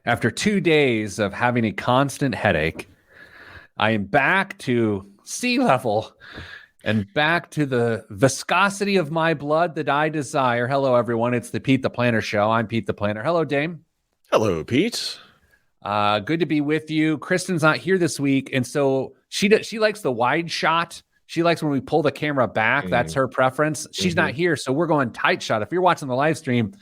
After 2 days of having a constant headache, I am back to sea level and back to the viscosity of my blood that I desire. Hello, everyone. It's the Pete the Planner Show. I'm Pete the Planner. Hello, Dame. Hello, Pete. Good to be with you. Kristen's not here this week, and so she likes the wide shot. She likes when we pull the camera back. That's her preference. She's not here, so we're going tight shot. If you're watching the live stream,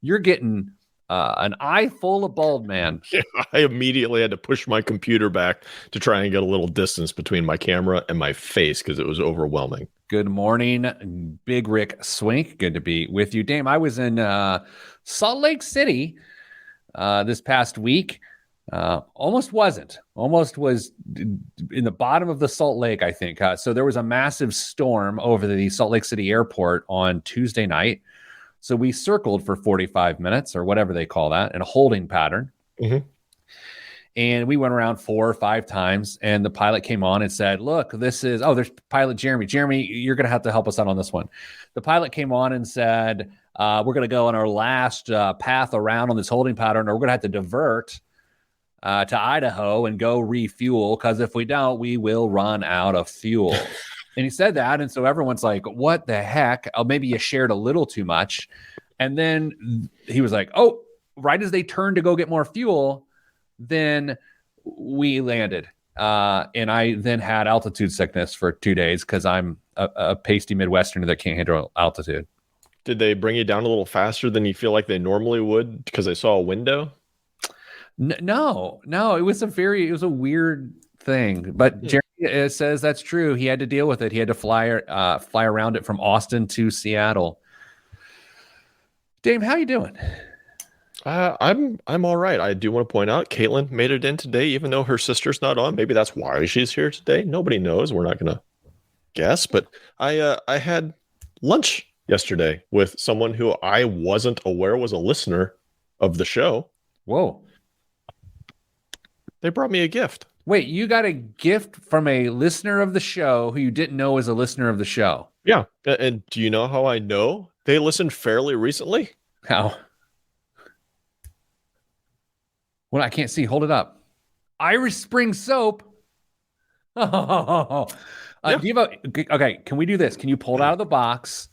you're getting an eye full of bald man. Yeah, I immediately had to push my computer back to try and get a little distance between my camera and my face because it was overwhelming. Good morning, Big Rick Swink. Good to be with you. Dame, I was in Salt Lake City this past week. Almost was in the bottom of the Salt Lake, I think. So there was a massive storm over the Salt Lake City airport on Tuesday night. So we circled for 45 minutes or whatever they call that in a holding pattern. Mm-hmm. And we went around 4 or 5 times, and the pilot came on and said, look, there's pilot Jeremy. Jeremy, you're going to have to help us out on this one. The pilot came on and said, we're going to go on our last path around on this holding pattern, or we're going to have to divert to Idaho and go refuel, because if we don't, we will run out of fuel. And he said that, and so everyone's like, what the heck? Oh, maybe you shared a little too much. And then he was like, oh, right as they turned to go get more fuel, then we landed. And I then had altitude sickness for 2 days because I'm a pasty Midwesterner that can't handle altitude. Did they bring you down a little faster than you feel like they normally would because they saw a window? No, it was a weird thing, but Jeremy says that's true. He had to deal with it. He had to fly around it from Austin to Seattle. Dame, how you doing? I'm all right. I do want to point out Caitlin made it in today, even though her sister's not on. Maybe that's why she's here today. Nobody knows. We're not going to guess, but I had lunch yesterday with someone who I wasn't aware was a listener of the show. Whoa. They brought me a gift. Wait, you got a gift from a listener of the show who you didn't know was a listener of the show? Yeah. And do you know how I know they listened fairly recently? How? Well, I can't see. Hold it up. Irish Spring soap. Oh, yeah. Okay, can we do this? Can you pull it out of the box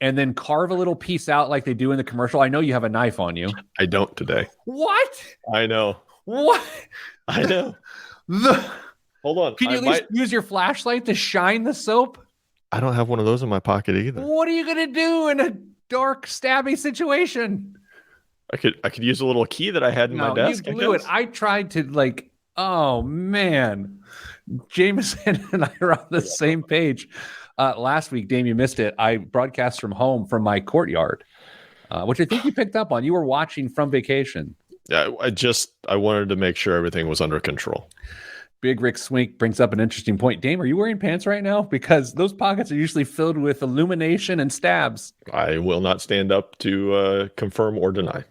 and then carve a little piece out like they do in the commercial? I know you have a knife on you. I don't today. What? I know. What? I know. Hold on. Can you at least use your flashlight to shine the soap? I don't have one of those in my pocket either. What are you going to do in a dark, stabby situation? I could use a little key that I had in my desk. You blew it. I tried to oh man. Jameson and I are on the same page. Last week, Dame, you missed it. I broadcast from home from my courtyard, which I think you picked up on. You were watching from vacation. Yeah, I wanted to make sure everything was under control. Big Rick Swink brings up an interesting point. Dame, are you wearing pants right now? Because those pockets are usually filled with illumination and stabs. I will not stand up to confirm or deny.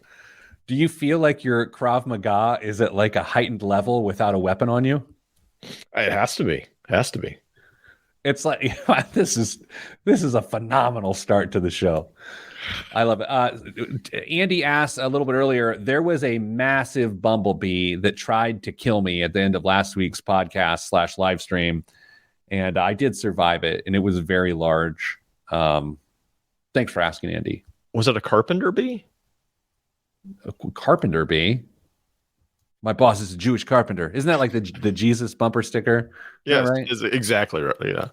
Do you feel like your Krav Maga is at like a heightened level without a weapon on you? It has to be. It's like this is a phenomenal start to the show. I love it. Andy asked a little bit earlier, there was a massive bumblebee that tried to kill me at the end of last week's podcast / live stream. And I did survive it. And it was very large. Thanks for asking, Andy. Was it a carpenter bee? A carpenter bee? My boss is a Jewish carpenter. Isn't that like the Jesus bumper sticker? Yeah, right? Exactly right. Yeah.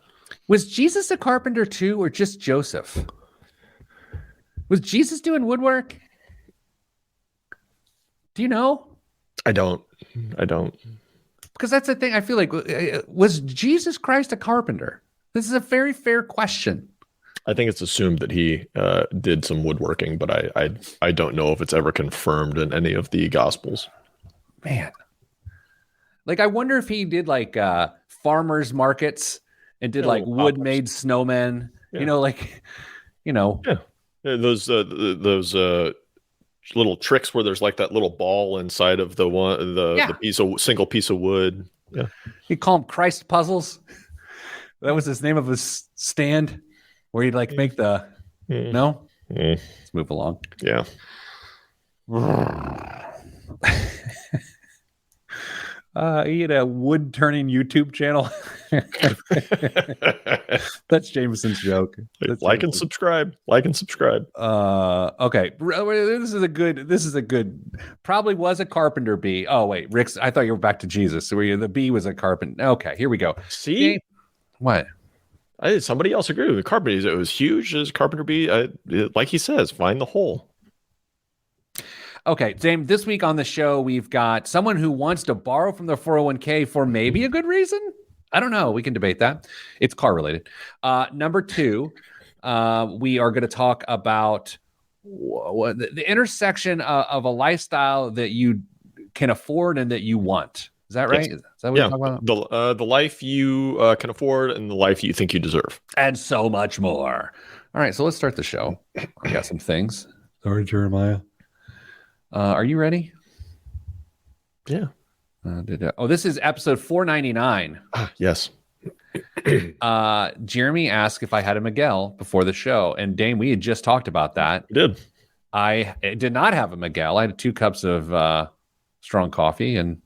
Was Jesus a carpenter too, or just Joseph? Was Jesus doing woodwork? Do you know? I don't. Because that's the thing. I feel like, was Jesus Christ a carpenter? This is a very fair question. I think it's assumed that he did some woodworking, but I don't know if it's ever confirmed in any of the Gospels. Man. Like, I wonder if he did like farmers markets and did like wood-made snowmen. Yeah. Yeah. Those little tricks where there's like that little ball inside of the single piece of wood. Yeah. You call them Christ puzzles. That was his name of his stand where he'd like make the no. Let's move along. Yeah. He had a wood turning YouTube channel. That's Jameson's joke. Like and subscribe. Like and subscribe. Okay. This is a good, probably was a carpenter bee. Oh, wait, Rick's, I thought you were back to Jesus. So the bee was a carpenter. Okay, here we go. See? What? Somebody else agreed with the carpenter. It was huge as carpenter bee. Like he says, find the hole. Okay, Dame, this week on the show, we've got someone who wants to borrow from their 401k for maybe a good reason. I don't know. We can debate that. It's car related. Number two, we are going to talk about the intersection of a lifestyle that you can afford and that you want. Is that right? Yes. Is that what you're talking about? The life you can afford and the life you think you deserve. And so much more. All right, so let's start the show. I got some things. Sorry, Jeremiah. Are you ready? Yeah. This is episode 499. Yes. Jeremy asked if I had a Miguel before the show, and Dane, we had just talked about that. You did. I did not have a Miguel. I had 2 cups of strong coffee, and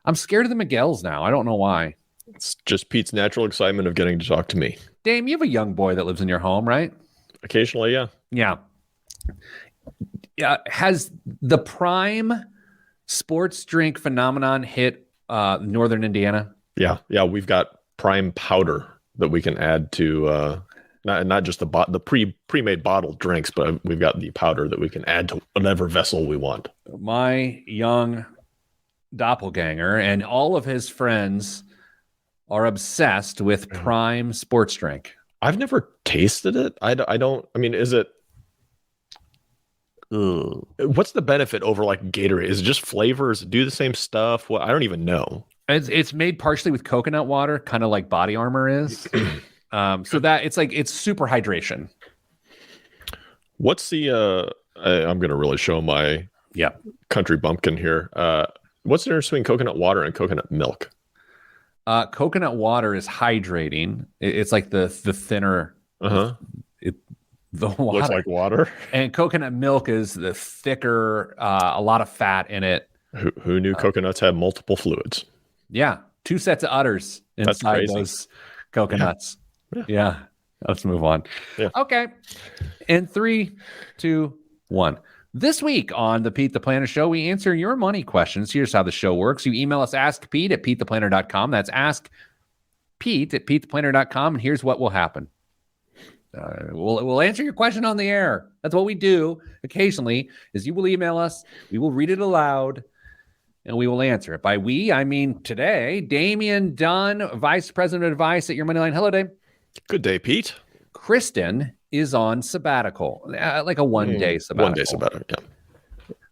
I'm scared of the Miguels now. I don't know why. It's just Pete's natural excitement of getting to talk to me. Dame, you have a young boy that lives in your home, right? Occasionally, yeah. Yeah. Has the prime sports drink phenomenon hit northern Indiana? Yeah. We've got prime powder that we can add to not just the pre-made bottled drinks, but we've got the powder that we can add to whatever vessel we want. My young doppelganger and all of his friends are obsessed with prime sports drink. I've never tasted it. I don't. I mean, is it? What's the benefit over like Gatorade? Is it just flavors? Do the same stuff? Well, I don't even know. It's made partially with coconut water, kind of like Body Armor is. So that it's super hydration. What's the? I'm going to really show my country bumpkin here. What's the difference between coconut water and coconut milk? Coconut water is hydrating. It's like the thinner. The water. Looks like water. And coconut milk is the thicker, a lot of fat in it. Who knew coconuts have multiple fluids? Yeah. 2 sets of udders inside those coconuts. Yeah. Let's move on. Yeah. Okay. In 3, 2, 1. This week on the Pete the Planner Show, we answer your money questions. Here's how the show works. You email us askpete@petetheplanner.com. That's askpete@petetheplanner.com. And here's what will happen. We'll answer your question on the air. That's what we do occasionally is you will email us. We will read it aloud and we will answer it. By we, I mean today, Damian Dunn, Vice President of Advice at Your Moneyline. Hello, Dave. Good day, Pete. Kristen is on sabbatical, like a one-day sabbatical. 1 day sabbatical, yeah.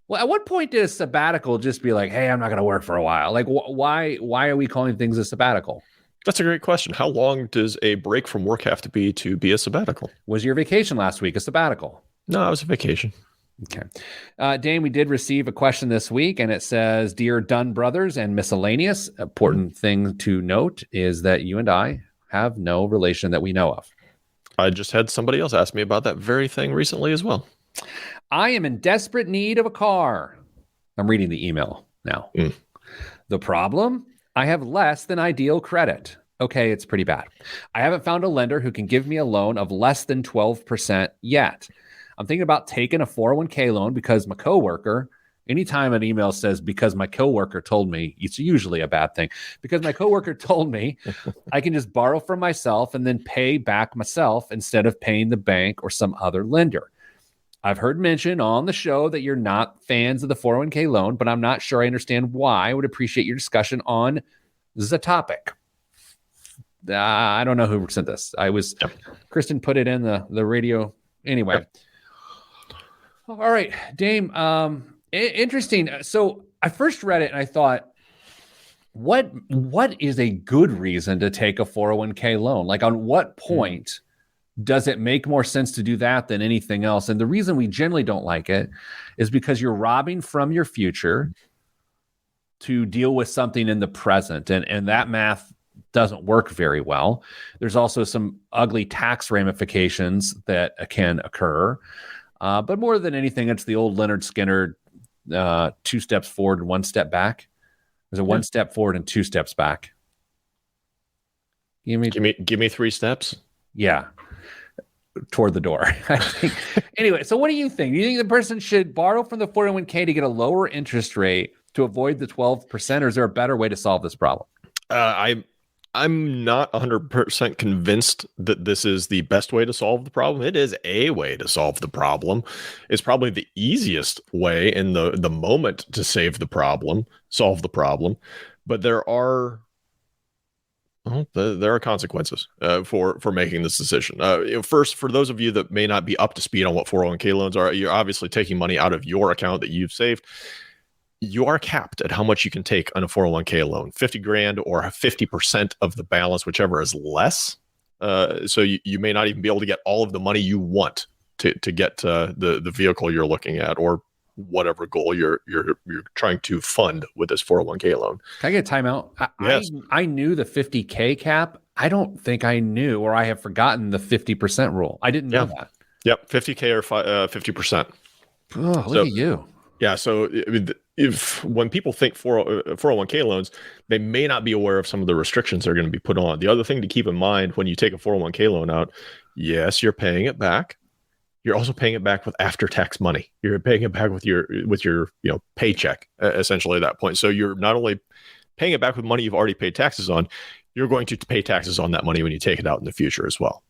Well, at what point did a sabbatical just be like, hey, I'm not going to work for a while? Like, why are we calling things a sabbatical? That's a great question. How long does a break from work have to be a sabbatical? Was your vacation last week a sabbatical? No, it was a vacation. Okay. Dane, we did receive a question this week, and it says, Dear Dunn Brothers and miscellaneous, important thing to note is that you and I have no relation that we know of. I just had somebody else ask me about that very thing recently as well. I am in desperate need of a car. I'm reading the email now. The problem? I have less than ideal credit. Okay, it's pretty bad. I haven't found a lender who can give me a loan of less than 12% yet. I'm thinking about taking a 401k loan because my coworker, anytime an email says because my coworker told me, it's usually a bad thing. Because my coworker told me I can just borrow from myself and then pay back myself instead of paying the bank or some other lender. I've heard mention on the show that you're not fans of the 401k loan, but I'm not sure I understand why. I would appreciate your discussion on the topic. I don't know who sent this. Kristen put it in the radio. Anyway. All right, Dame. Interesting. So I first read it and I thought, what is a good reason to take a 401k loan? Like on what point does it make more sense to do that than anything else? And the reason we generally don't like it is because you're robbing from your future to deal with something in the present. And that math doesn't work very well. There's also some ugly tax ramifications that can occur. But more than anything, it's the old Leonard Skinner 2 steps forward and 1 step back. There's a one step forward and 2 steps back. Give me 3 steps. Yeah. Toward the door. I think. Anyway, so what do you think? Do you think the person should borrow from the 401k to get a lower interest rate to avoid the 12%, or is there a better way to solve this problem? I'm not 100% convinced that this is the best way to solve the problem. It is a way to solve the problem. It's probably the easiest way in the moment to solve the problem. But there are consequences for making this decision. First, for those of you that may not be up to speed on what 401k loans are, you're obviously taking money out of your account that you've saved. You are capped at how much you can take on a 401k loan, 50 grand or 50% of the balance, whichever is less. So you may not even be able to get all of the money you want to get the vehicle you're looking at, or whatever goal you're trying to fund with this 401k loan. Can I get a timeout? Yes. I knew the 50K cap. I don't think I knew, or I have forgotten the 50% rule. I didn't know that. Yep. 50K or 50%. Oh, look at you. Yeah. So if when people think 401k loans, they may not be aware of some of the restrictions that are going to be put on. The other thing to keep in mind when you take a 401k loan out, yes, you're paying it back. You're also paying it back with after-tax money. You're paying it back with your paycheck, essentially at that point. So you're not only paying it back with money you've already paid taxes on, you're going to pay taxes on that money when you take it out in the future as well.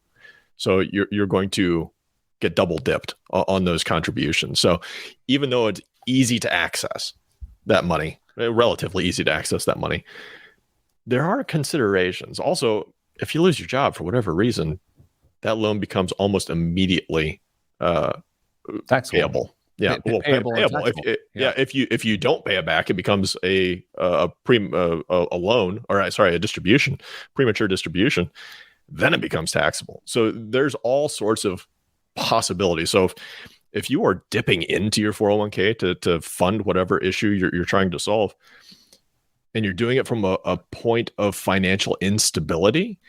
So you're going to get double dipped on those contributions. So even though it's easy to access that money, relatively easy to access that money, there are considerations. Also, if you lose your job for whatever reason, that loan becomes almost immedially payable. Yeah, payable. If you don't pay it back, it becomes a loan, or a distribution, premature distribution. Then it becomes taxable. So there's all sorts of possibilities. So if you are dipping into your 401k to fund whatever issue you're trying to solve, and you're doing it from a point of financial instability,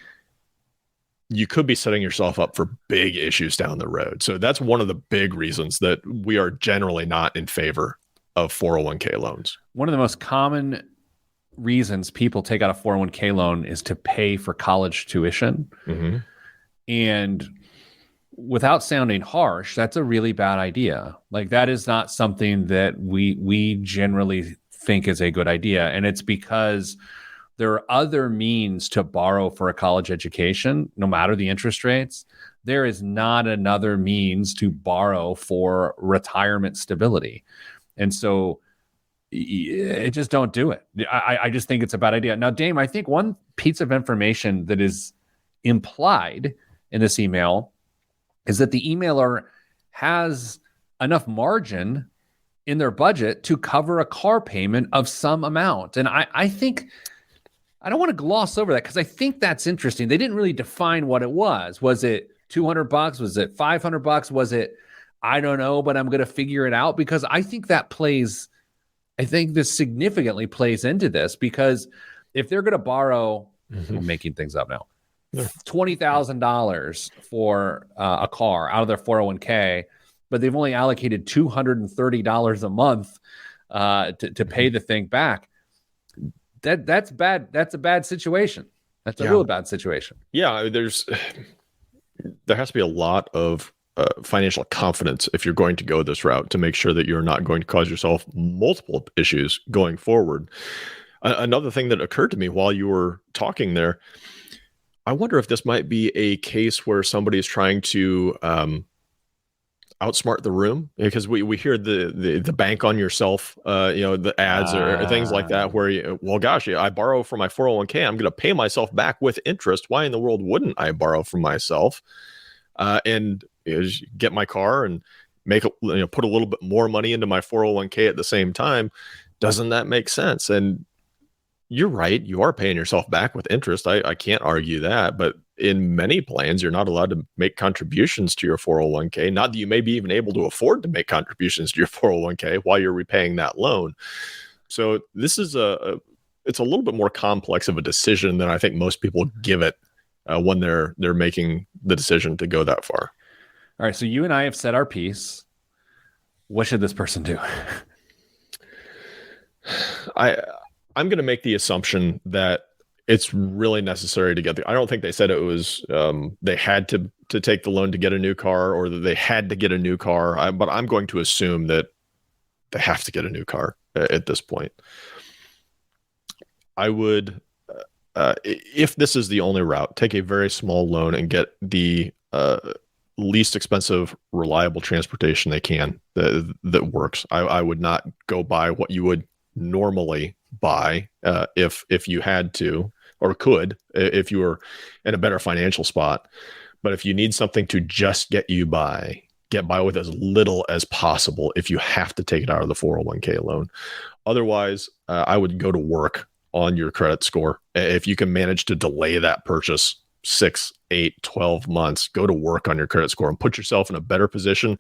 you could be setting yourself up for big issues down the road. So that's one of the big reasons that we are generally not in favor of 401k loans. One of the most common reasons people take out a 401k loan is to pay for college tuition. Mm-hmm. And without sounding harsh, that's a really bad idea. Like, that is not something that we generally think is a good idea. And it's because there are other means to borrow for a college education, no matter the interest rates. There is not another means to borrow for retirement stability. And so just don't do it. I just think it's a bad idea. Now, Dame, I think one piece of information that is implied in this email is that the emailer has enough margin in their budget to cover a car payment of some amount. And I think, I don't want to gloss over that, because I think that's interesting. They didn't really define what it was. Was it $200? Was it $500? Was it, I don't know, but I'm going to figure it out? Because I think this significantly plays into this, because if they're going to borrow, I'm making things up now, $20,000 for a car out of their 401k, but they've only allocated $230 a month to pay the thing back. That's bad. That's a bad situation. That's a real bad situation. Yeah, there has to be a lot of financial confidence if you're going to go this route, to make sure that you're not going to cause yourself multiple issues going forward. Another thing that occurred to me while you were talking there, I wonder if this might be a case where somebody is trying to outsmart the room, because we hear the bank on yourself, the ads or things like that, where I borrow from my 401k, I'm going to pay myself back with interest. Why in the world wouldn't I borrow from myself and get my car and put a little bit more money into my 401k at the same time? Doesn't that make sense? And you're right, you are paying yourself back with interest. I can't argue that, but in many plans, you're not allowed to make contributions to your 401k. Not that you may be even able to afford to make contributions to your 401k while you're repaying that loan. So this is it's a little bit more complex of a decision than I think most people give it when they're making the decision to go that far. All right, so you and I have said our piece. What should this person do? I'm going to make the assumption that it's really necessary to get I don't think they said it was they had to take the loan to get a new car, or that they had to get a new car. But I'm going to assume that they have to get a new car at this point. I would, if this is the only route, take a very small loan and get the least expensive, reliable transportation they can that works. I would not go buy what you would normally buy if you had to, or could, if you were in a better financial spot. But if you need something to just get by with as little as possible if you have to take it out of the 401k loan. Otherwise, I would go to work on your credit score. If you can manage to delay that purchase 6, 8, 12 months, go to work on your credit score and put yourself in a better position.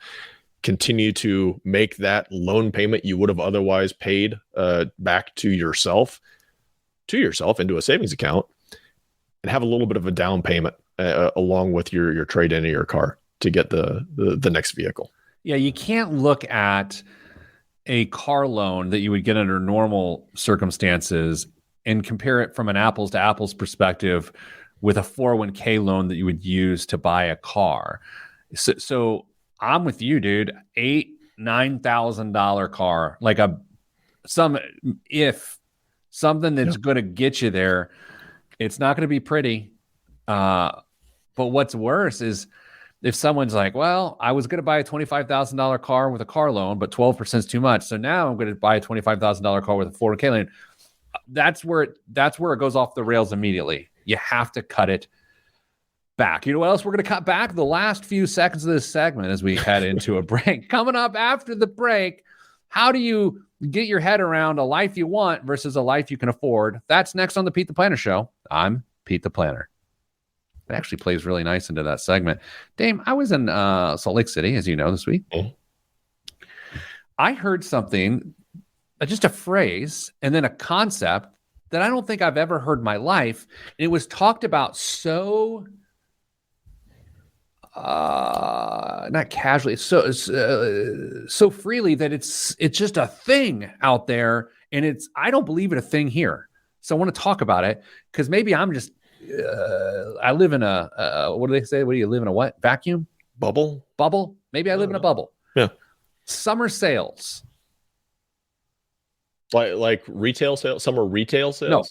Continue to make that loan payment you would have otherwise paid back to yourself into a savings account, and have a little bit of a down payment along with your trade-in of your car to get the next vehicle. Yeah, you can't look at a car loan that you would get under normal circumstances and compare it from an apples to apples perspective with a 401k loan that you would use to buy a car. So I'm with you, dude. $8,000-$9,000 car, like something that's going to get you there. It's not going to be pretty. But what's worse is if someone's like, well, I was going to buy a $25,000 car with a car loan, but 12% is too much. So now I'm going to buy a $25,000 car with a 401k loan. That's where it goes off the rails immediately. You have to cut it back. You know what else we're going to cut back? The last few seconds of this segment as we head into a break. Coming up after the break, how do you get your head around a life you want versus a life you can afford? That's next on the Pete the Planner Show. I'm Pete the Planner. It actually plays really nice into that segment. Dame, I was in Salt Lake City, as you know, this week. Mm-hmm. I heard something, just a phrase, and then a concept that I don't think I've ever heard in my life. And it was talked about so, not casually, so freely that it's just a thing out there, and I don't believe it a thing here. So I want to talk about it because maybe I'm just. I live in a what do they say? What do you live in a what? Vacuum? Bubble? Maybe I live in a bubble. Yeah. Summer sales. Like retail sales? Summer retail sales? No.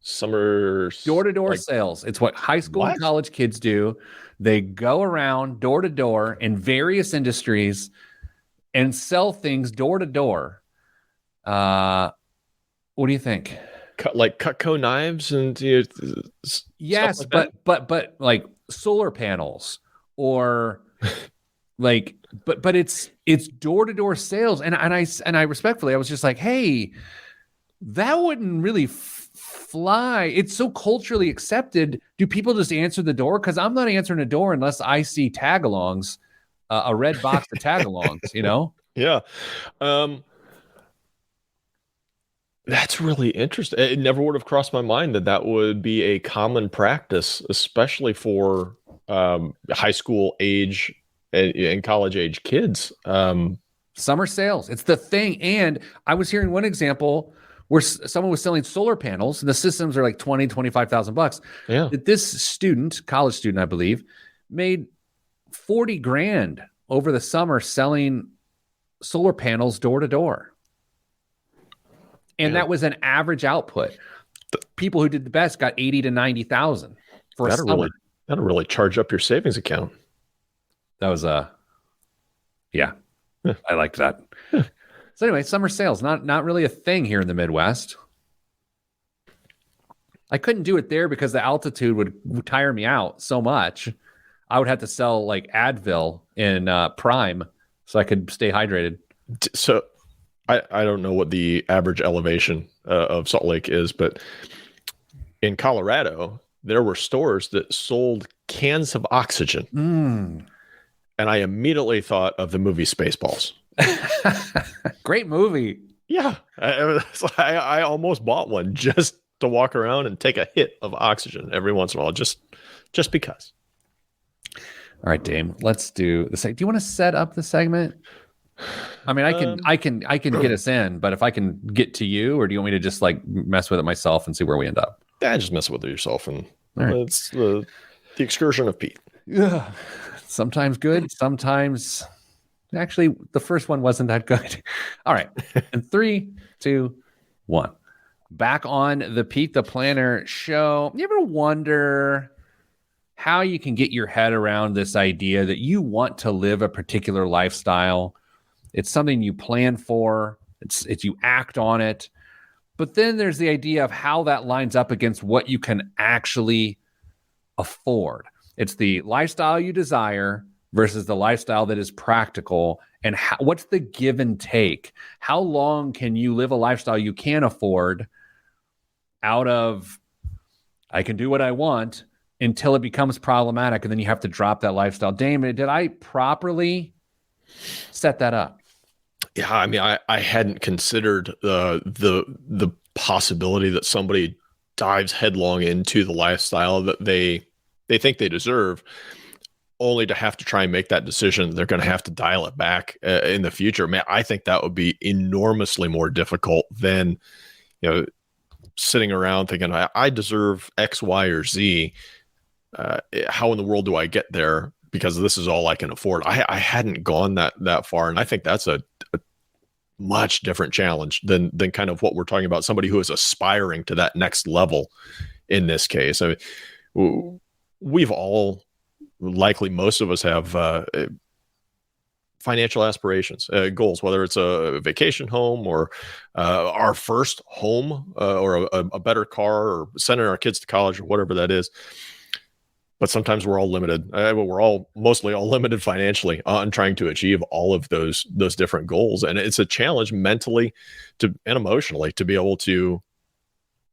Summer door-to-door sales. It's what high school and college kids do. They go around door to door in various industries and sell things door to door. What do you think? Like Cutco knives and yes, but like solar panels or like but it's door to door sales, and I respectfully I was just like, hey, that wouldn't really fly. It's so culturally accepted. Do people just answer the door? Because I'm not answering a door unless I see tag-alongs, a red box of tag-alongs. You know? Yeah. That's really interesting. It never would have crossed my mind that would be a common practice, especially for high school age and college age kids. Summer sales. It's the thing. And I was hearing one example where someone was selling solar panels and the systems are like $20,000-$25,000. Yeah. This college student, I believe, made $40,000 over the summer selling solar panels door to door. And that was an average output. People who did the best got 80 to 90,000 for a summer. That'll really charge up your savings account. That was yeah. I liked that. So anyway, summer sales, not really a thing here in the Midwest. I couldn't do it there because the altitude would tire me out so much. I would have to sell like Advil in Prime so I could stay hydrated. So I don't know what the average elevation of Salt Lake is, but in Colorado, there were stores that sold cans of oxygen. And I immediately thought of the movie Spaceballs. Great movie. Yeah. I almost bought one just to walk around and take a hit of oxygen every once in a while, just because. All right, Dame, let's do the segment. Do you want to set up the segment? I mean, I can get us in, but if I can get to you, or do you want me to just like mess with it myself and see where we end up? Yeah, just mess with it yourself, and right. It's the excursion of Pete. Yeah, sometimes good, sometimes actually the first one wasn't that good. All right, and 3, 2, 1. Back on the Pete the Planner show. You ever wonder how you can get your head around this idea that you want to live a particular lifestyle? It's something you plan for. It's you act on it. But then there's the idea of how that lines up against what you can actually afford. It's the lifestyle you desire versus the lifestyle that is practical. And what's the give and take? How long can you live a lifestyle you can afford out of, I can do what I want, until it becomes problematic, and then you have to drop that lifestyle? Damon, did I properly set that up? Yeah, I mean, I hadn't considered the possibility that somebody dives headlong into the lifestyle that they think they deserve, only to have to try and make that decision. They're going to have to dial it back in the future. Man, I think that would be enormously more difficult than, sitting around thinking, I deserve X, Y, or Z. How in the world do I get there? Because this is all I can afford. I hadn't gone that far, and I think that's a much different challenge than kind of what we're talking about. Somebody who is aspiring to that next level. In this case, I mean, we've all, likely most of us, have financial aspirations, goals, whether it's a vacation home or our first home, or a better car, or sending our kids to college, or whatever that is. But sometimes we're all limited. We're mostly all limited financially on trying to achieve all of those different goals. And it's a challenge mentally and emotionally to be able to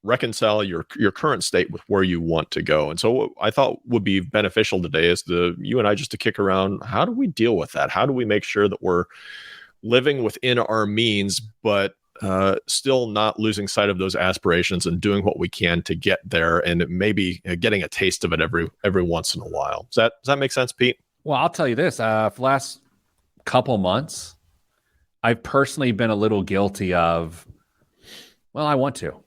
reconcile your current state with where you want to go. And so what I thought would be beneficial today is you and I just to kick around, how do we deal with that? How do we make sure that we're living within our means, but still not losing sight of those aspirations and doing what we can to get there, and maybe getting a taste of it every once in a while. Does that make sense, Pete? Well, I'll tell you this, for the last couple months, I've personally been a little guilty of, well, I want to.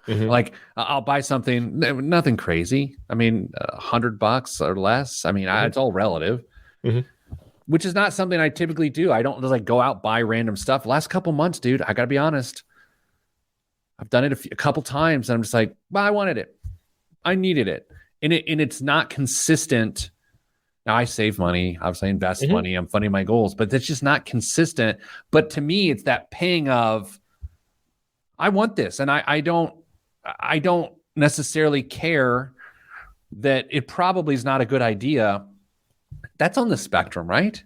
Mm-hmm. Like, I'll buy something, nothing crazy. I mean, $100 or less. I mean, it's all relative. Mm-hmm. Which is not something I typically do. I don't just like go out, buy random stuff. Last couple months, dude, I got to be honest, I've done it a couple times, and I'm just like, well, I wanted it. I needed it. And it's not consistent. Now, I save money. Obviously, I invest money. I'm funding my goals, but it's just not consistent. But to me, it's that ping of, I want this. And I don't necessarily care that it probably is not a good idea. That's on the spectrum, right?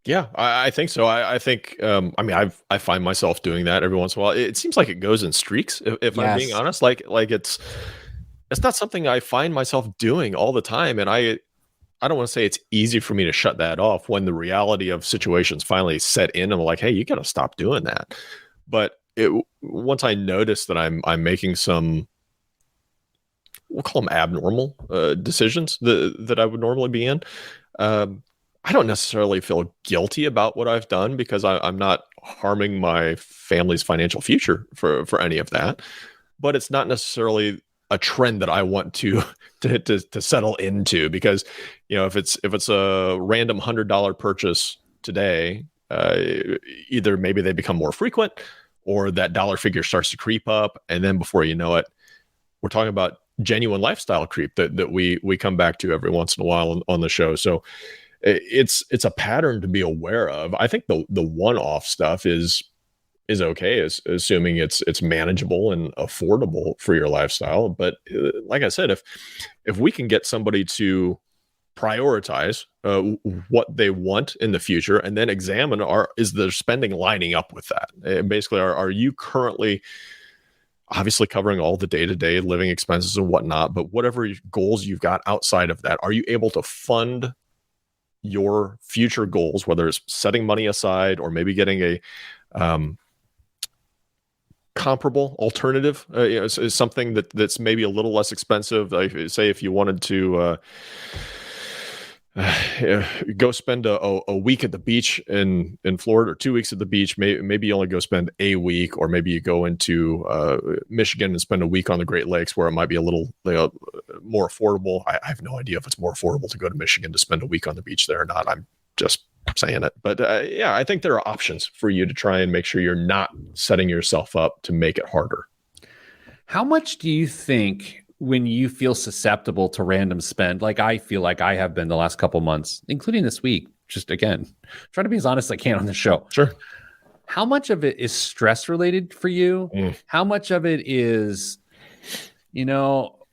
Yeah, I think so. I think, I mean, I find myself doing that every once in a while. It seems like it goes in streaks, if I'm being honest. Like it's not something I find myself doing all the time. And I don't want to say it's easy for me to shut that off when the reality of situations finally set in. I'm like, hey, you got to stop doing that. But once I notice that I'm making some, we'll call them abnormal decisions that I would normally be in, I don't necessarily feel guilty about what I've done, because I'm not harming my family's financial future for any of that. But it's not necessarily a trend that I want to settle into, because if it's a random $100 purchase today, either maybe they become more frequent, or that dollar figure starts to creep up, and then before you know it, we're talking about genuine lifestyle creep that we come back to every once in a while on the show. So it's a pattern to be aware of. I think the one-off stuff is okay, assuming it's manageable and affordable for your lifestyle. But like I said, if we can get somebody to prioritize what they want in the future, and then examine, is their spending lining up with that? Basically, are you currently obviously covering all the day-to-day living expenses and whatnot, but whatever goals you've got outside of that, are you able to fund your future goals, whether it's setting money aside or maybe getting a comparable alternative, is something that's maybe a little less expensive? Like, say if you wanted to go spend a week at the beach in Florida, or 2 weeks at the beach. Maybe you only go spend a week, or maybe you go into Michigan and spend a week on the Great Lakes, where it might be a little more affordable. I have no idea if it's more affordable to go to Michigan to spend a week on the beach there or not. I'm just saying it. But yeah, I think there are options for you to try and make sure you're not setting yourself up to make it harder. How much do you think, when you feel susceptible to random spend, like I feel like I have been the last couple months, including this week, just again, trying to be as honest as I can on the show. Sure. How much of it is stress related for you? How much of it is,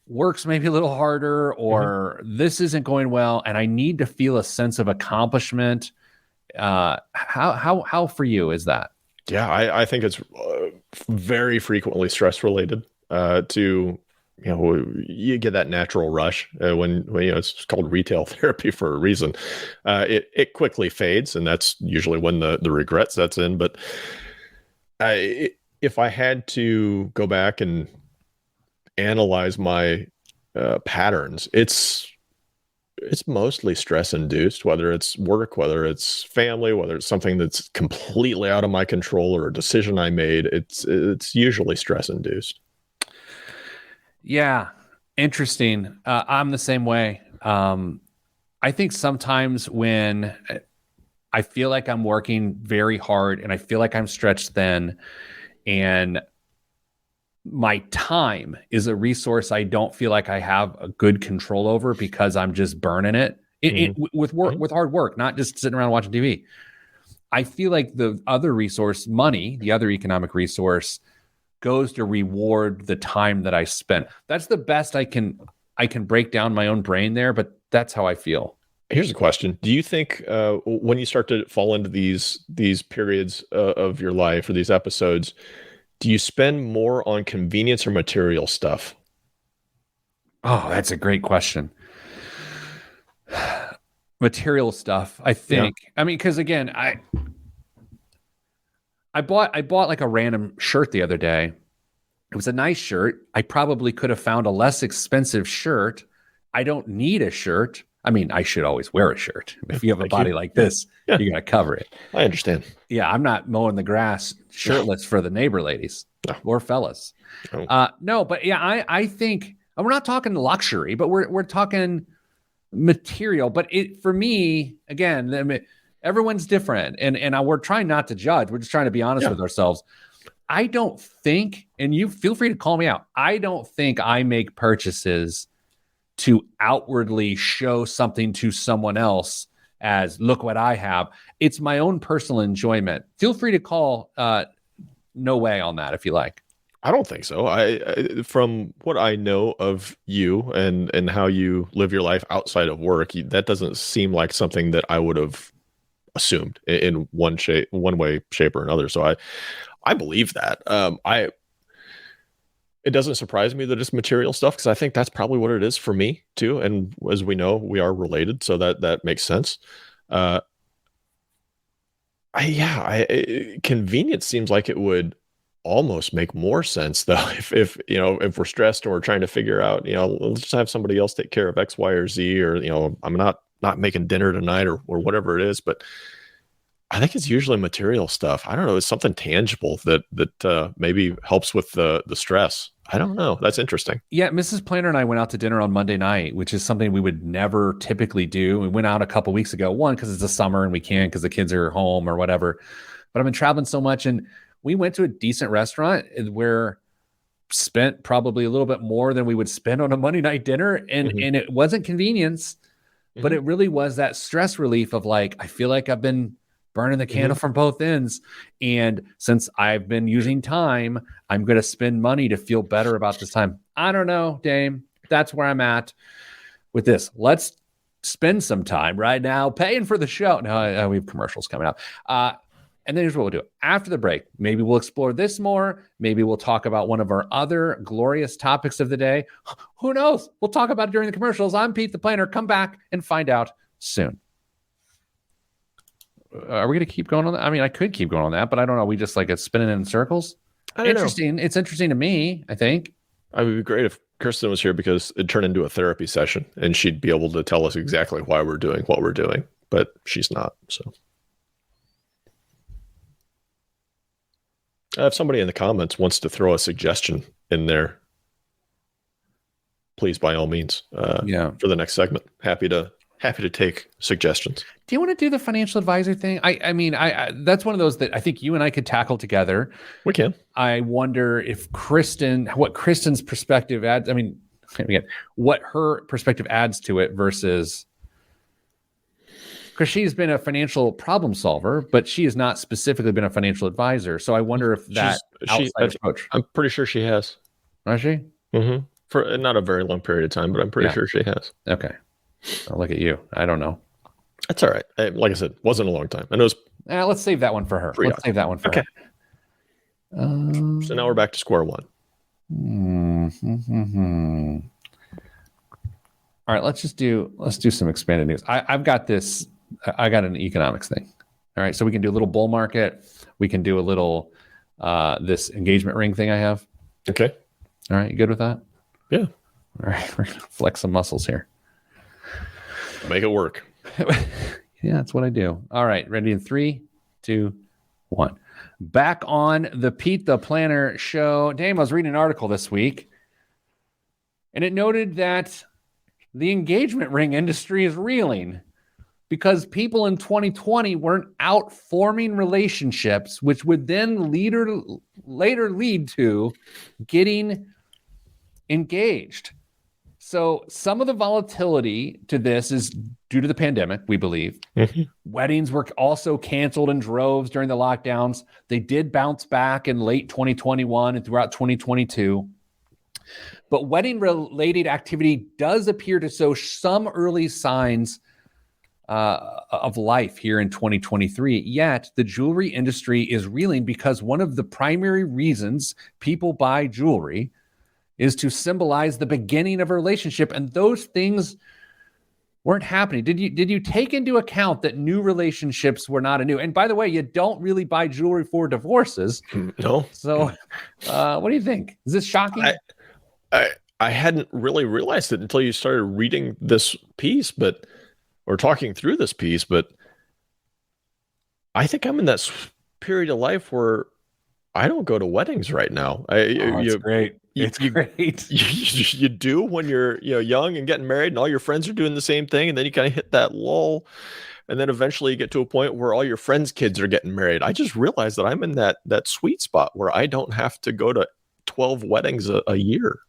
work's maybe a little harder, or this isn't going well and I need to feel a sense of accomplishment? How for you is that? Yeah, I think it's very frequently stress related. You get that natural rush when it's called retail therapy for a reason. It quickly fades, and that's usually when the regret sets in. But if I had to go back and analyze my patterns, it's mostly stress induced, whether it's work, whether it's family, whether it's something that's completely out of my control or a decision I made. It's usually stress induced. Yeah, interesting. I'm the same way. I think sometimes when I feel like I'm working very hard and I feel like I'm stretched thin, and my time is a resource I don't feel like I have a good control over because I'm just burning it, with work, with hard work, not just sitting around watching TV. I feel like the other resource, money, the other economic resource, goes to reward the time that I spent. That's the best I can break down my own brain there, but that's how I feel. Here's a question. Do you think when you start to fall into these periods of your life, or these episodes, do you spend more on convenience or material stuff? Oh, that's a great question. Material stuff, I think. Yeah. I mean, because again, I bought like a random shirt the other day. It was a nice shirt. I probably could have found a less expensive shirt. I don't need a shirt. I mean, I should always wear a shirt. If you have a body like this, you got to cover it. I understand. Yeah, I'm not mowing the grass shirtless for the neighbor ladies or fellas. No, but yeah, I think we're not talking luxury, but we're talking material. But for me, again, everyone's different, and we're trying not to judge. We're just trying to be honest with ourselves. I don't think, and you feel free to call me out, I don't think I make purchases to outwardly show something to someone else as, look what I have. It's my own personal enjoyment. Feel free to call No Way on that if you like. I don't think so. I from what I know of you and how you live your life outside of work, that doesn't seem like something that I would have assumed in one way, shape, or another. So I believe that. It doesn't surprise me that it's material stuff, because I think that's probably what it is for me too. And as we know, we are related, so that makes sense. Convenience seems like it would almost make more sense though if we're stressed and we're trying to figure out, let's just have somebody else take care of X, Y, or Z, or I'm not making dinner tonight, or whatever it is. But I think it's usually material stuff. I don't know. It's something tangible that maybe helps with the stress. I don't know. That's interesting. Yeah, Mrs. Planner and I went out to dinner on Monday night, which is something we would never typically do. We went out a couple weeks ago, one, because it's the summer and we can't because the kids are home or whatever. But I've been traveling so much, and we went to a decent restaurant where spent probably a little bit more than we would spend on a Monday night dinner. And it wasn't convenience, but it really was that stress relief of like, I feel like I've been burning the candle from both ends. And since I've been using time, I'm going to spend money to feel better about this time. I don't know, Dame. That's where I'm at with this. Let's spend some time right now paying for the show. No, we have commercials coming up. And then here's what we'll do. After the break, maybe we'll explore this more. Maybe we'll talk about one of our other glorious topics of the day. Who knows? We'll talk about it during the commercials. I'm Pete the Planner. Come back and find out soon. Are we going to keep going on that? I mean, I could keep going on that, but I don't know. We just like it's spinning in circles. I don't know. It's interesting to me, I think. It would be great Kristen was here because it turned into a therapy session, and she'd be able to tell us exactly why we're doing what we're doing. But she's not. So, if somebody in the comments wants to throw a suggestion in there, please, by all means, for the next segment, happy to take suggestions. Do you want to do the financial advisor thing? I mean, that's one of those that I think you and I could tackle together. We can. I wonder if what Kristen's perspective adds. I mean, again, what her perspective adds to it versus, because she's been a financial problem solver, but she has not specifically been a financial advisor. So I wonder if that outside approach. I'm pretty sure she has. Has she? Mm-hmm. For not a very long period of time, but I'm pretty sure she has. Okay. Oh, look at you. I don't know. That's all right. Like I said, wasn't a long time. I know it's. Let's save that one for her. Let's save that one for her. So now we're back to square one. Mm-hmm. All right, let's do some expanded news. I've got this. I got an economics thing. All right, so we can do a little bull market. We can do a little this engagement ring thing I have. Okay. All right, you good with that? Yeah. All right, we're gonna flex some muscles here. Make it work. Yeah, that's what I do. All right, ready in 3, 2, 1. Back on the Pete the Planner show. Dame, I was reading an article this week, and it noted that the engagement ring industry is reeling because people in 2020 weren't out forming relationships, which would then later lead to getting engaged. So some of the volatility to this is due to the pandemic, we believe. Mm-hmm. Weddings were also canceled in droves during the lockdowns. They did bounce back in late 2021 and throughout 2022. But wedding-related activity does appear to show some early signs of life here in 2023. Yet the jewelry industry is reeling because one of the primary reasons people buy jewelry is to symbolize the beginning of a relationship, and those things weren't happening. Did you take into account that new relationships were not anew? And by the way, you don't really buy jewelry for divorces. No. So what do you think? Is this shocking? I hadn't really realized it until you started reading this piece, or talking through this piece, but I think I'm in that period of life where I don't go to weddings right now. It's great. It's great. You do when you're young and getting married and all your friends are doing the same thing, and then you kind of hit that lull, and then eventually you get to a point where all your friends' kids are getting married. I just realized that I'm in that sweet spot where I don't have to go to 12 weddings a year.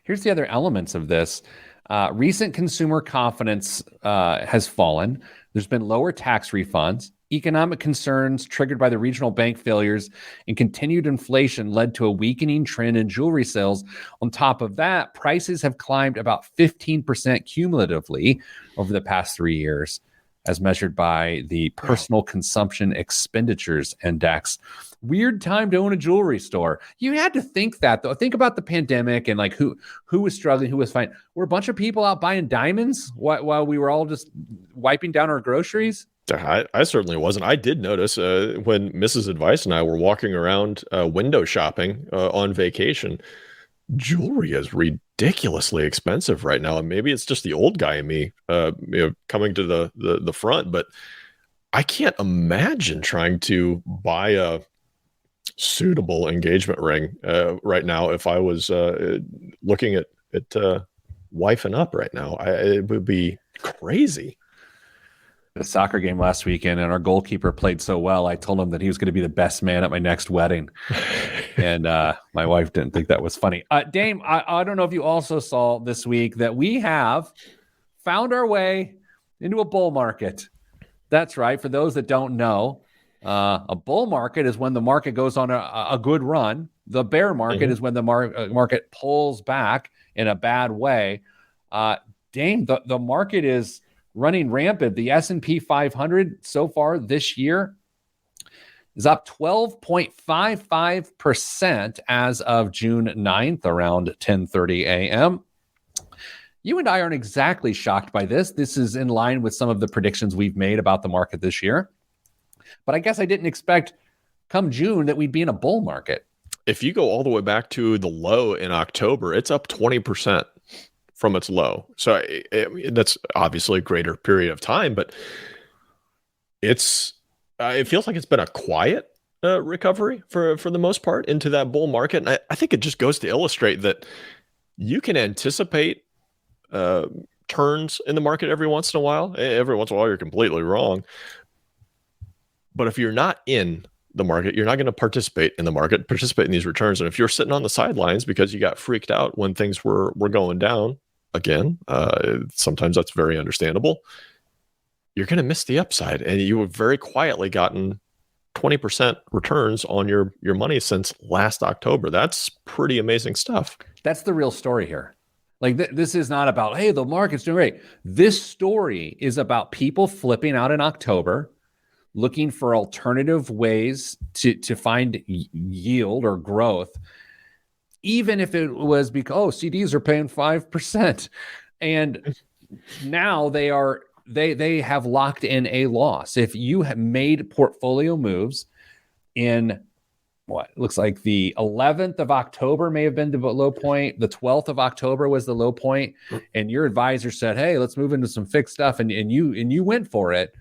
Here's the other elements of this. Recent consumer confidence has fallen. There's been lower tax refunds. Economic concerns triggered by the regional bank failures and continued inflation led to a weakening trend in jewelry sales. On top of that, prices have climbed about 15% cumulatively over the past 3 years, as measured by the Personal Consumption Expenditures Index. Weird time to own a jewelry store. You had to think that, though. Think about the pandemic and like who was struggling, who was fine. Were a bunch of people out buying diamonds while we were all just wiping down our groceries? I certainly wasn't. I did notice when Mrs. Advice and I were walking around window shopping on vacation, jewelry is ridiculously expensive right now. And maybe it's just the old guy in me coming to the front, but I can't imagine trying to buy a suitable engagement ring right now if I was looking at wifing up right now. It would be crazy. The soccer game last weekend, and our goalkeeper played so well, I told him that he was going to be the best man at my next wedding. And my wife didn't think that was funny. Dame, I don't know if you also saw this week that we have found our way into a bull market. That's right. For those that don't know, a bull market is when the market goes on a good run. The bear market is when the market pulls back in a bad way. Dame, the market is running rampant. The S&P 500 so far this year is up 12.55% as of June 9th, around 10:30 a.m. You and I aren't exactly shocked by this. This is in line with some of the predictions we've made about the market this year. But I guess I didn't expect come June that we'd be in a bull market. if you go all the way back to the low in October, it's up 20% from its low. So that's obviously a greater period of time, but it feels like it's been a quiet recovery for the most part into that bull market. And I think it just goes to illustrate that you can anticipate turns in the market every once in a while. Every once in a while, you're completely wrong. But if you're not in the market, you're not going to participate in the market, participate in these returns. And if you're sitting on the sidelines because you got freaked out when things were going down, again, sometimes that's very understandable. You're going to miss the upside. And you have very quietly gotten 20% returns on your money since last October. That's pretty amazing stuff. That's the real story here. Like this is not about, hey, the market's doing great. This story is about people flipping out in October, looking for alternative ways to find yield or growth, even if it was because CDs are paying 5%, and now they have locked in a loss. If you have made portfolio moves in what looks like the 11th of October may have been the low point, the 12th of October was the low point, and your advisor said, hey, let's move into some fixed stuff, and you went for it,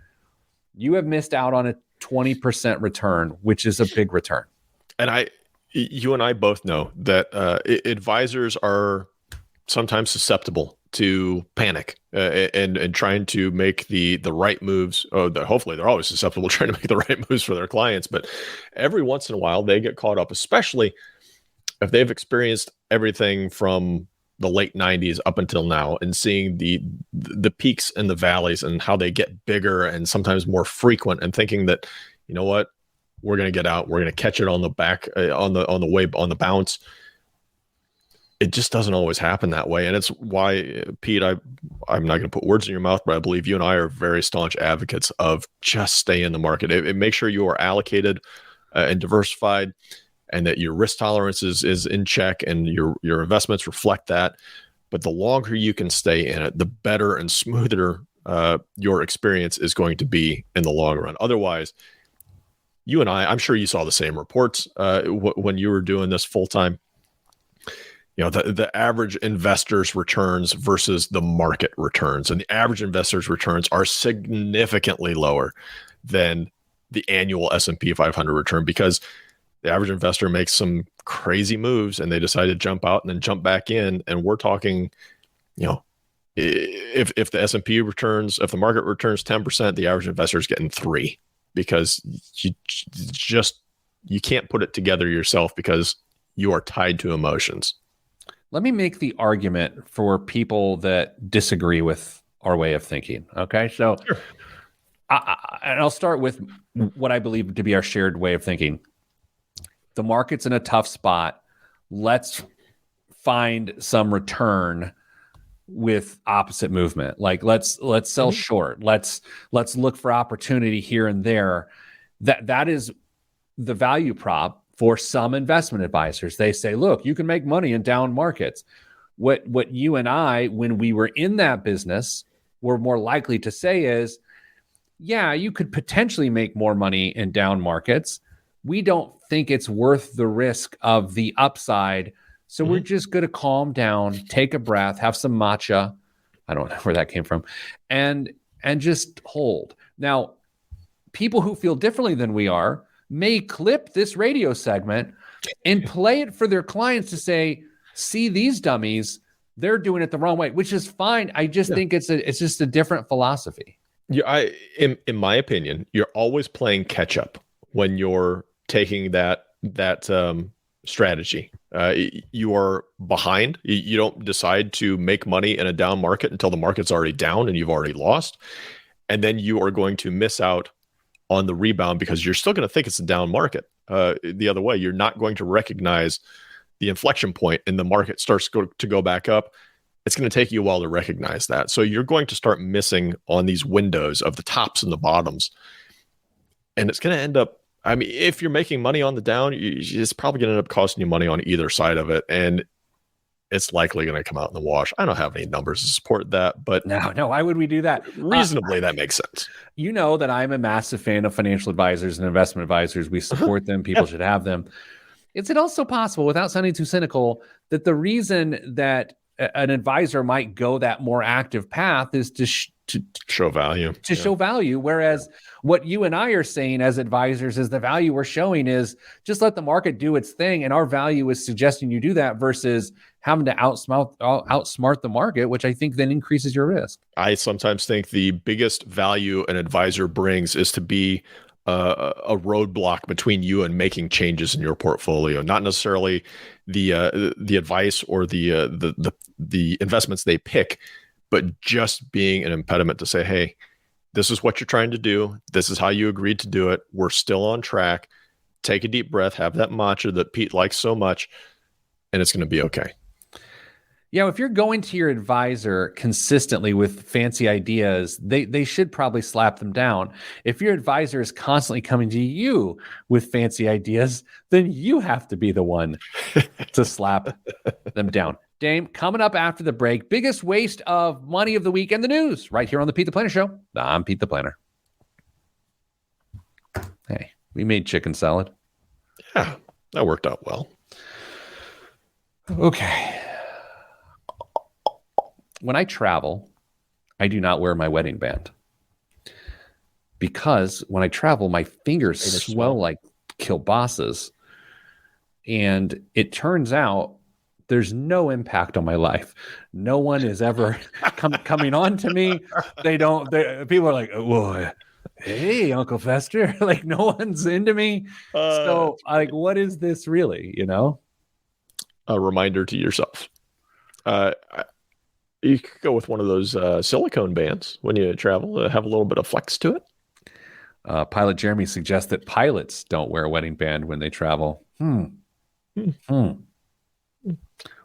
you have missed out on a 20% return, which is a big return. And you and I both know that advisors are sometimes susceptible to panic and trying to make the right moves. Hopefully they're always susceptible trying to make the right moves for their clients, but every once in a while they get caught up, especially if they've experienced everything from the late 90s up until now and seeing the peaks and the valleys and how they get bigger and sometimes more frequent, and thinking that, you know what, we're going to get out, we're going to catch it on the back, on the way, on the bounce. It just doesn't always happen that way. And it's why, Pete, I'm not going to put words in your mouth, but I believe you and I are very staunch advocates of just stay in the market. It make sure you are allocated and diversified, and that your risk tolerance is in check and your investments reflect that. But the longer you can stay in it, the better and smoother your experience is going to be in the long run. Otherwise, you and I'm sure you saw the same reports when you were doing this full time. You know, the average investor's returns versus the market returns, and the average investor's returns are significantly lower than the annual S&P 500 return, because the average investor makes some crazy moves and they decide to jump out and then jump back in. And we're talking, you know, if the S&P returns, if the market returns 10%, the average investor is getting 3%, because you can't put it together yourself because you are tied to emotions. Let me make the argument for people that disagree with our way of thinking. Okay. So Sure. And I'll start with what I believe to be our shared way of thinking. The market's in a tough spot. Let's find some return with opposite movement. Like let's sell short. Let's look for opportunity here and there. That is the value prop for some investment advisors. They say, look, you can make money in down markets. What you and I, when we were in that business, were more likely to say is, yeah, you could potentially make more money in down markets. We don't think it's worth the risk of the upside. So we're just going to calm down, take a breath, have some matcha. I don't know where that came from. And just hold. Now, people who feel differently than we are may clip this radio segment and play it for their clients to say, see these dummies, they're doing it the wrong way, which is fine. I just think it's just a different philosophy. Yeah, in my opinion, you're always playing catch up when you're taking that strategy. You are behind. You don't decide to make money in a down market until the market's already down and you've already lost. And then you are going to miss out on the rebound because you're still going to think it's a down market. The other way, you're not going to recognize the inflection point and the market starts to go back up. It's going to take you a while to recognize that. So you're going to start missing on these windows of the tops and the bottoms. And it's going to end up, I mean, if you're making money on the down, it's probably going to end up costing you money on either side of it. And it's likely going to come out in the wash. I don't have any numbers to support that, but no. Why would we do that? Reasonably, that makes sense. You know that I'm a massive fan of financial advisors and investment advisors. We support them. People should have them. Is it also possible, without sounding too cynical, that the reason that an advisor might go that more active path is to show value, show value, whereas what you and I are saying as advisors is the value we're showing is just let the market do its thing, and our value is suggesting you do that versus having to outsmart the market, which I think then increases your risk. I sometimes think the biggest value an advisor brings is to be a roadblock between you and making changes in your portfolio, not necessarily the advice or the investments they pick, but just being an impediment to say, hey, this is what you're trying to do. This is how you agreed to do it. We're still on track. Take a deep breath, have that matcha that Pete likes so much, and it's going to be okay. Yeah, if you're going to your advisor consistently with fancy ideas, they should probably slap them down. If your advisor is constantly coming to you with fancy ideas, then you have to be the one to slap them down. Dame, coming up after the break, biggest waste of money of the week in the news, right here on the Pete the Planner Show. I'm Pete the Planner. Hey, we made chicken salad. Yeah, that worked out well. Okay. When I travel, I do not wear my wedding band because when I travel, my fingers swell like kielbasa's. And it turns out there's no impact on my life. No one is ever coming on to me. People are like, whoa, hey, Uncle Fester. Like, no one's into me. So, like, what is this really, A reminder to yourself. You could go with one of those silicone bands when you travel, have a little bit of flex to it. Pilot Jeremy suggests that pilots don't wear a wedding band when they travel.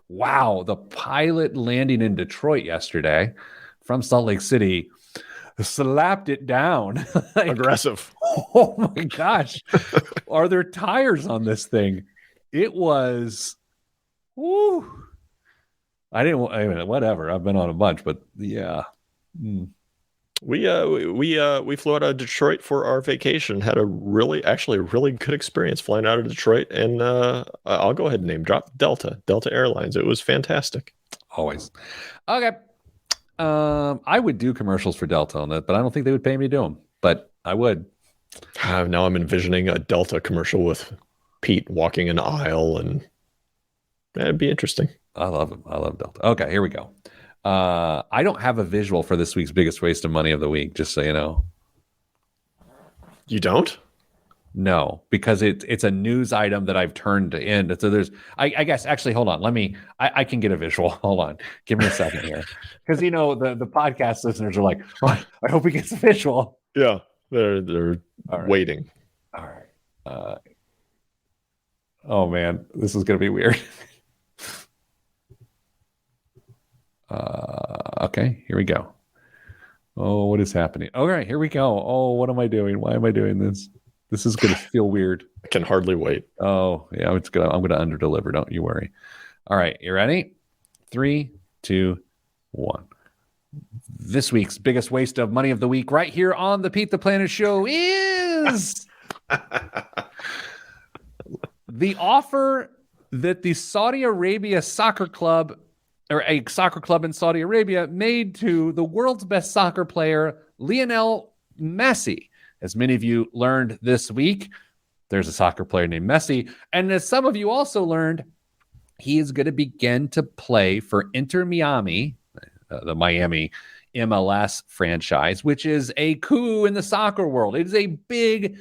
Wow, the pilot landing in Detroit yesterday from Salt Lake City slapped it down. Like, aggressive. Oh my gosh. Are there tires on this thing? It was, whoo. Whatever. I've been on a bunch, but yeah. We flew out of Detroit for our vacation. Had a really good experience flying out of Detroit, and I'll go ahead and name drop Delta Airlines. It was fantastic. Always. Okay. I would do commercials for Delta on that, but I don't think they would pay me to do them. But I would. Now I'm envisioning a Delta commercial with Pete walking an aisle, and that'd be interesting. I love him. I love Delta. Okay, here we go. I don't have a visual for this week's biggest waste of money of the week, just so you know. You don't? No, because it's a news item that I've turned in. So there's, I guess, actually, hold on. I can get a visual. Hold on. Give me a second here. Because, the podcast listeners are like, oh, I hope he gets a visual. Yeah, they're right. Waiting. All right. Oh, man, this is going to be weird. Okay, here we go. Oh, what is happening? All right, here we go. Oh, what am I doing? Why am I doing this? This is going to feel weird. I can hardly wait. Oh, yeah, I'm going to under-deliver. Don't you worry. All right, you ready? 3, 2, 1. This week's biggest waste of money of the week right here on the Pete the Planner Show is the offer that the Saudi Arabia soccer club, or a soccer club in Saudi Arabia, made to the world's best soccer player, Lionel Messi. As many of you learned this week, there's a soccer player named Messi. And as some of you also learned, he is going to begin to play for Inter Miami, the Miami MLS franchise, which is a coup in the soccer world. It is a big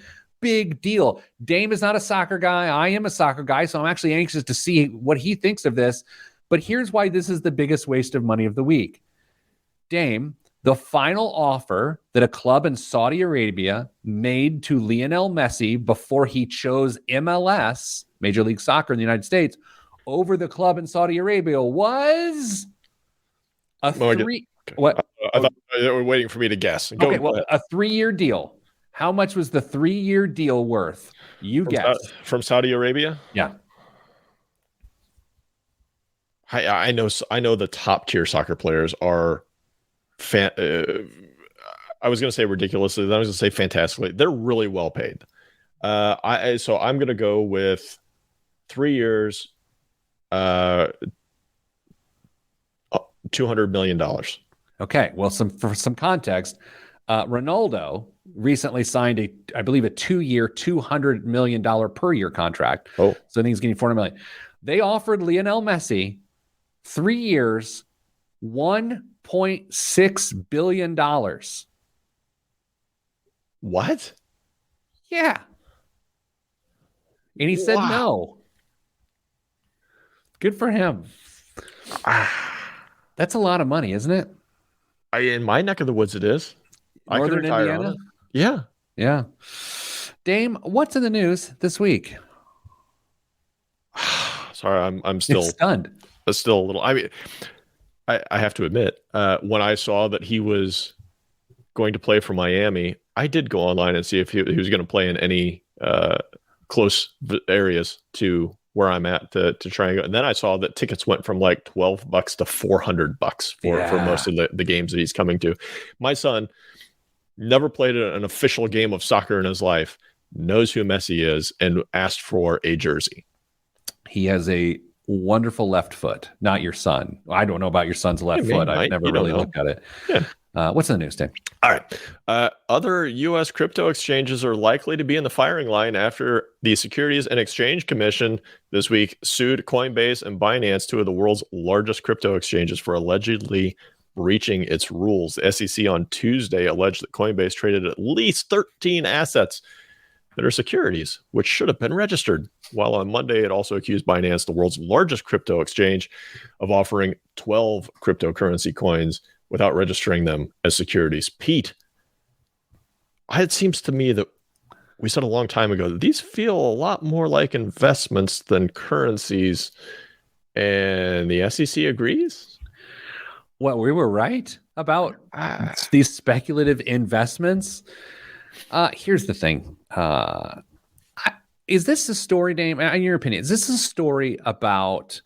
deal. Dame is not a soccer guy. I am a soccer guy, so I'm actually anxious to see what he thinks of this. But here's why this is the biggest waste of money of the week. Dame, the final offer that a club in Saudi Arabia made to Lionel Messi before he chose MLS, Major League Soccer in the United States, over the club in Saudi Arabia was what? I thought they were waiting for me to guess. Okay, well, a 3-year deal. How much was the 3-year deal worth? You guess. From Saudi Arabia? Yeah. I know the top tier soccer players are I was going to say ridiculously, then I was going to say fantastically. They're really well paid. So I'm going to go with 3 years, $200 million. Okay. Well, for some context, Ronaldo recently signed I believe a 2-year, $200 million per year contract. Oh, so I think he's getting $400 million. They offered Lionel Messi 3 years, $1.6 billion. what? Yeah. And he said no. Good for him. That's a lot of money, isn't it? In my neck of the woods, it is. Northern I can retire Indiana? on it. Yeah. Yeah. Dame, what's in the news this week? Sorry, I'm still stunned. Still a little. I mean, I have to admit, when I saw that he was going to play for Miami, I did go online and see if he was going to play in any close areas to where I'm at to try and go. And then I saw that tickets went from like $12 to $400 for most of the games that he's coming to. My son never played an official game of soccer in his life, knows who Messi is, and asked for a jersey. He has a wonderful left foot. Not your son. I don't know about your son's left foot. I've never really looked at it. Yeah. What's in the news, Dave? All right. Other U.S. crypto exchanges are likely to be in the firing line after the Securities and Exchange Commission this week sued Coinbase and Binance, two of the world's largest crypto exchanges, for allegedly breaching its rules. The SEC on Tuesday alleged that Coinbase traded at least 13 assets that are securities, which should have been registered. While on Monday, it also accused Binance, the world's largest crypto exchange, of offering 12 cryptocurrency coins without registering them as securities. Pete, it seems to me that we said a long time ago that these feel a lot more like investments than currencies, and the SEC agrees? Well, we were right about these speculative investments. Here's the thing. Is this a story, Dame? In your opinion, is this a story about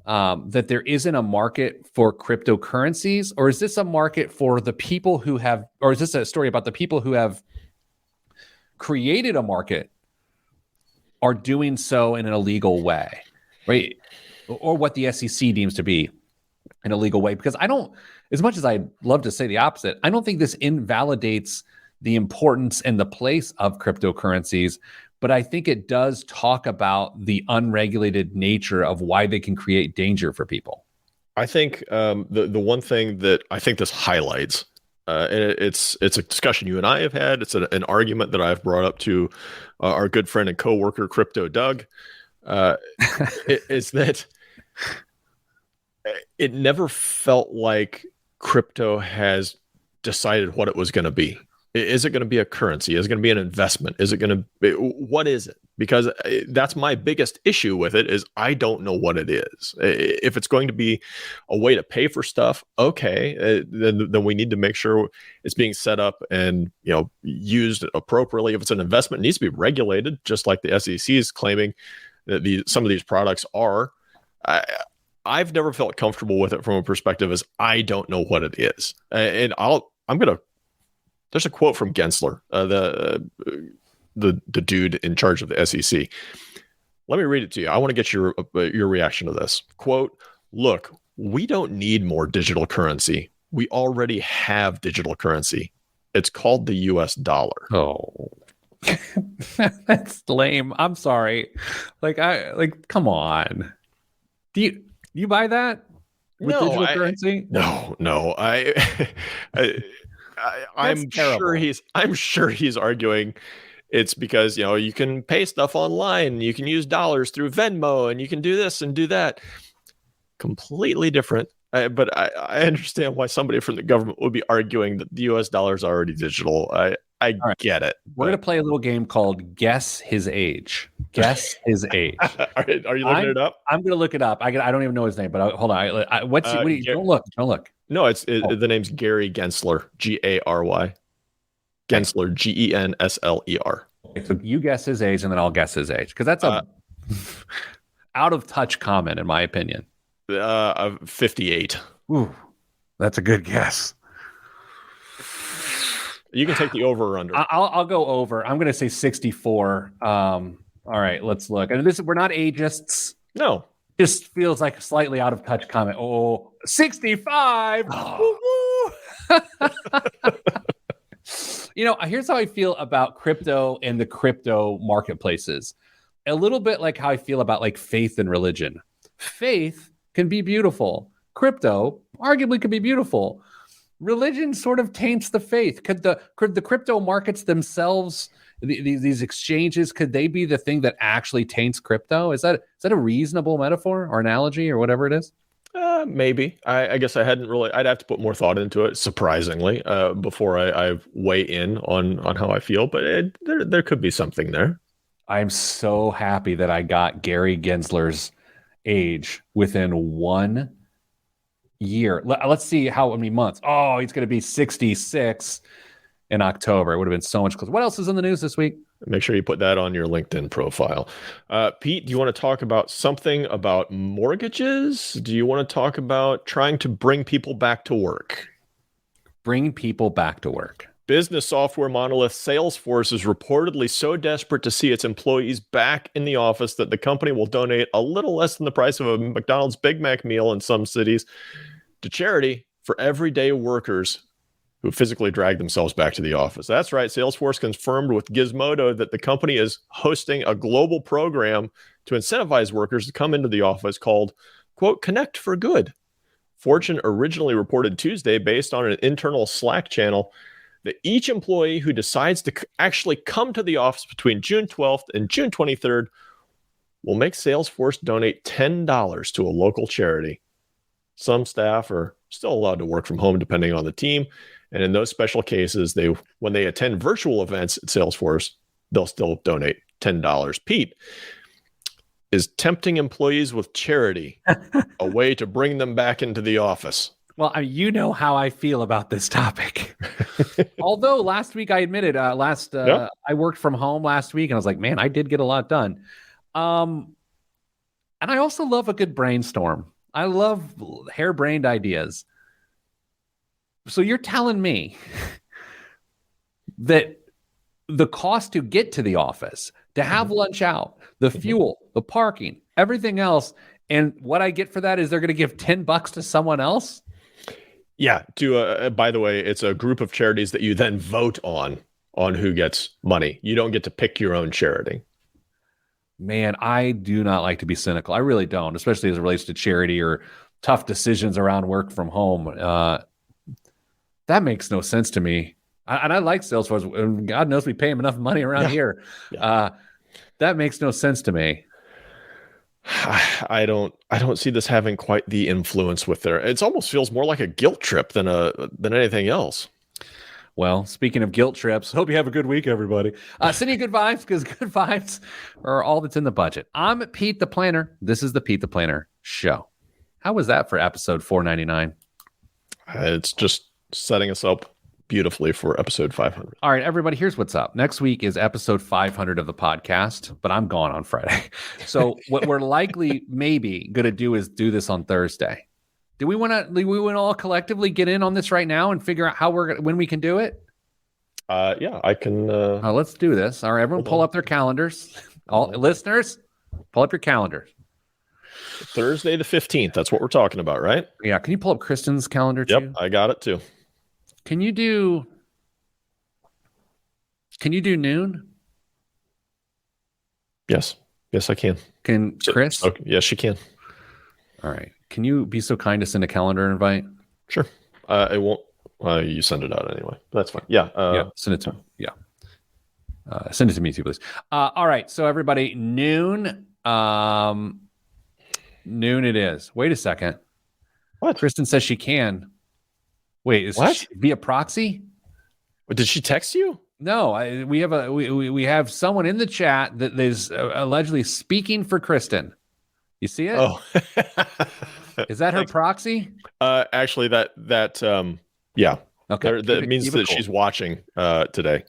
that there isn't a market for cryptocurrencies, or is this a market for the people who have, or is this a story about the people who have created a market are doing so in an illegal way, right? Or what the SEC deems to be an illegal way? Because I don't, as much as I'd love to say the opposite, I don't think this invalidates the importance and the place of cryptocurrencies, but I think it does talk about the unregulated nature of why they can create danger for people. I think the one thing that I think this highlights, and it's a discussion you and I have had. It's an argument that I've brought up to our good friend and coworker, Crypto Doug, is that it never felt like crypto has decided what it was going to be. Is it going to be a currency? Is it going to be an investment? Is it going to be, what is it? Because that's my biggest issue with it, is I don't know what it is. If it's going to be a way to pay for stuff, okay, then we need to make sure it's being set up and used appropriately. If it's an investment, it needs to be regulated, just like the SEC is claiming that some of these products are. I've never felt comfortable with it from a perspective as I don't know what it is, and I'm gonna. There's a quote from Gensler, the dude in charge of the SEC. Let me read it to you. I want to get your reaction to this. Quote, "Look, we don't need more digital currency. We already have digital currency. It's called the US dollar." Oh, that's lame. I'm sorry. Come on. Do you buy that? With digital currency? No. I'm sure he's arguing it's because you can pay stuff online, you can use dollars through Venmo, and you can do this and do that. Completely different. But I understand why somebody from the government would be arguing that the US dollar is already digital. I get it. We're going to play a little game called Guess His Age. Guess his age. Are you looking it up? I'm going to look it up. I don't even know his name, but hold on. Don't look. No, the name's Gary Gensler, Gary. Gensler, Gensler. Okay, so you guess his age, and then I'll guess his age, because that's a out of touch comment, in my opinion. 58. Ooh, that's a good guess. You can take the over or under. I'll go over. I'm going to say 64. All right, let's look. And we're not ageists. No. Just feels like a slightly out of touch comment. Oh, 65. Oh. Here's how I feel about crypto and the crypto marketplaces. A little bit like how I feel about like faith and religion. Faith can be beautiful. Crypto arguably could be beautiful. Religion sort of taints the faith. Could the crypto markets themselves, these exchanges, could they be the thing that actually taints crypto? Is that a reasonable metaphor or analogy or whatever it is? Maybe. I guess I'd have to put more thought into it, surprisingly, before I weigh in on how I feel. But there could be something there. I'm so happy that I got Gary Gensler's age within 1 year. Let's see how many months. Oh, he's going to be 66 in October. It would have been so much closer. What else is in the news this week? Make sure you put that on your LinkedIn profile. Pete, do you want to talk about something about mortgages? Do you want to talk about trying to bring people back to work? Bring people back to work. Business software monolith Salesforce is reportedly so desperate to see its employees back in the office that the company will donate a little less than the price of a McDonald's Big Mac meal in some cities to charity for everyday workers who physically drag themselves back to the office. That's right. Salesforce confirmed with Gizmodo that the company is hosting a global program to incentivize workers to come into the office called, quote, Connect for Good. Fortune originally reported Tuesday, based on an internal Slack channel, that each employee who decides to actually come to the office between June 12th and June 23rd will make Salesforce donate $10 to a local charity. Some staff are still allowed to work from home depending on the team. And in those special cases, when they attend virtual events at Salesforce, they'll still donate $10. Pete, is tempting employees with charity a way to bring them back into the office? Well, you know how I feel about this topic. Although last week I admitted, I worked from home last week and I was like, man, I did get a lot done. And I also love a good brainstorm. I love harebrained ideas. So you're telling me that the cost to get to the office, to have lunch out, the fuel, the parking, everything else, and what I get for that is they're going to give $10 to someone else? Yeah. By the way, it's a group of charities that you then vote on who gets money. You don't get to pick your own charity. Man, I do not like to be cynical. I really don't, especially as it relates to charity or tough decisions around work from home. That makes no sense to me. And I like Salesforce. And God knows we pay them enough money around here. Yeah. That makes no sense to me. I don't see this having quite the influence with it almost feels more like a guilt trip than anything else. Well, speaking of guilt trips, hope you have a good week, everybody. Send you good vibes, because good vibes are all that's in the budget. I'm Pete the Planner. This is the Pete the Planner Show. How was that for episode 499? It's just setting us up beautifully for episode 500. All right, everybody, here's what's up. Next week is episode 500 of the podcast, but I'm gone on Friday. So what we're likely maybe going to do is do this on Thursday. Do we want to all collectively get in on this right now and figure out when we can do it? Yeah, I can. Let's do this. All right, everyone pull up their calendars. All listeners, pull up your calendars. Thursday the 15th. That's what we're talking about, right? Yeah. Can you pull up Kristen's calendar too? Yep, I got it too. Can you do noon? Yes, I can. Can Chris? Okay. Yes, she can. All right. Can you be so kind to send a calendar invite? Sure. It won't. You send it out anyway. That's fine. Yeah. Send it to me. Yeah. Send it to me too, please. All right. So everybody, noon. Noon it is. Wait a second. What? Kristen says she can. Wait, is what? She via proxy? Did she text you? No, we have someone in the chat that is allegedly speaking for Kristen. You see it? Oh, is that her proxy? Actually, that yeah. Okay, that means that she's watching today.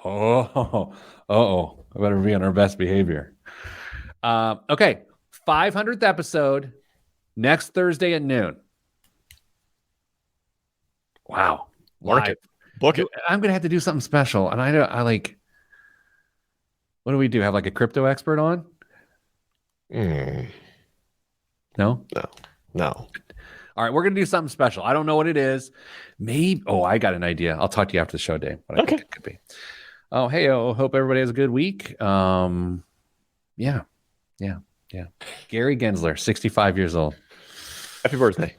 Oh, I better be on our best behavior. Okay, 500th episode next Thursday at noon. Wow. Mark it. Book it. I'm going to have to do something special. And I like, What do we do? Have like a crypto expert on? No. No. All right, we're gonna do something special. I don't know what it is. Maybe. Oh, I got an idea. I'll talk to you after the show, Dave. What I think it could be. Oh, hey, hope everybody has a good week. Yeah. Gary Gensler, 65 years old. Happy birthday.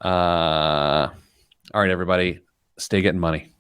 All right, everybody, stay getting money.